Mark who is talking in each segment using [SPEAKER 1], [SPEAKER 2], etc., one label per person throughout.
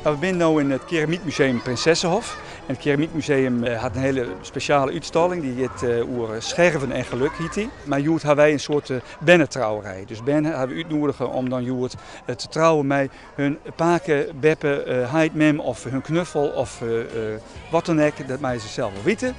[SPEAKER 1] We zijn nu in het Keramiekmuseum Prinsessenhof. En het Keramiekmuseum had een hele speciale uitstalling. Die heet over scherven en geluk. Maar Joert hebben wij een soort bennetrouwerij. Dus Ben hebben we uitnodigen om dan Joert te trouwen met hun paken, beppen, heidmem of hun knuffel of wat dan ook. Dat mij ze zelf wel weten.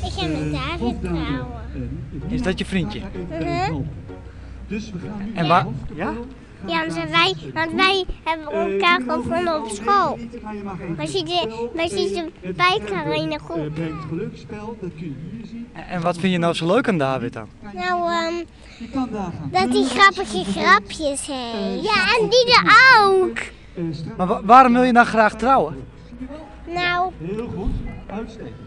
[SPEAKER 2] Ik ga met David trouwen.
[SPEAKER 3] Is dat je vriendje?
[SPEAKER 1] Dus we gaan nu
[SPEAKER 3] En waar? Ja?
[SPEAKER 2] Ja, want wij hebben elkaar gevonden op school. We zitten bij elkaar in de groep.
[SPEAKER 3] En wat vind je nou zo leuk aan David dan?
[SPEAKER 2] Nou, dat hij grappige grapjes heeft. Ja, en die er ook.
[SPEAKER 3] Maar waarom wil je nou graag trouwen?
[SPEAKER 2] Nou,
[SPEAKER 1] heel goed, uitstekend.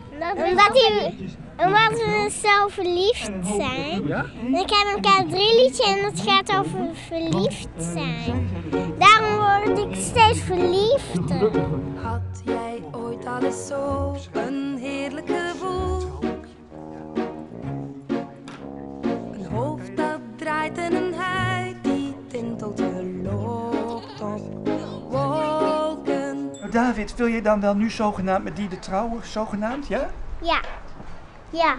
[SPEAKER 2] omdat we zo verliefd zijn.
[SPEAKER 3] Ja?
[SPEAKER 2] Ik heb een kadrilletje en dat gaat over verliefd zijn. Daarom word ik steeds verliefder.
[SPEAKER 4] Had jij ooit al eens zo een heerlijk gevoel? Een hoofd dat draait en een huid die tintelt, je loopt op wolken.
[SPEAKER 1] David, wil je dan wel nu zogenaamd met die de trouwen? Zogenaamd, ja?
[SPEAKER 2] Ja. Ja.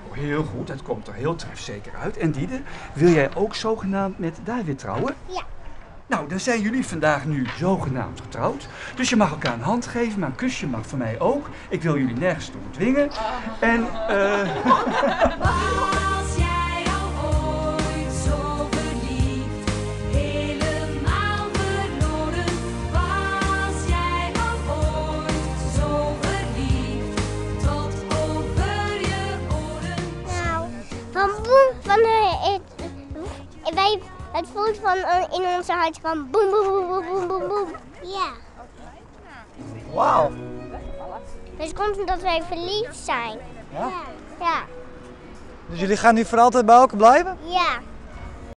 [SPEAKER 1] Oh, heel goed, dat komt er heel trefzeker uit. En Diede, wil jij ook zogenaamd met David trouwen?
[SPEAKER 2] Ja.
[SPEAKER 1] Nou, dan zijn jullie vandaag nu zogenaamd getrouwd. Dus je mag elkaar een hand geven, maar een kusje mag van mij ook. Ik wil jullie nergens toe dwingen. En
[SPEAKER 4] Was jij al ooit zo verliefd, helemaal verloren? Was jij al ooit zo verliefd, tot over je oren?
[SPEAKER 2] Nou, het voelt van in onze hart van boem boem boem boem boem boem. Ja.
[SPEAKER 3] Wauw.
[SPEAKER 2] Dus komt omdat wij verliefd zijn.
[SPEAKER 3] Ja?
[SPEAKER 2] Ja.
[SPEAKER 3] Dus jullie gaan nu voor altijd bij elkaar blijven?
[SPEAKER 2] Ja.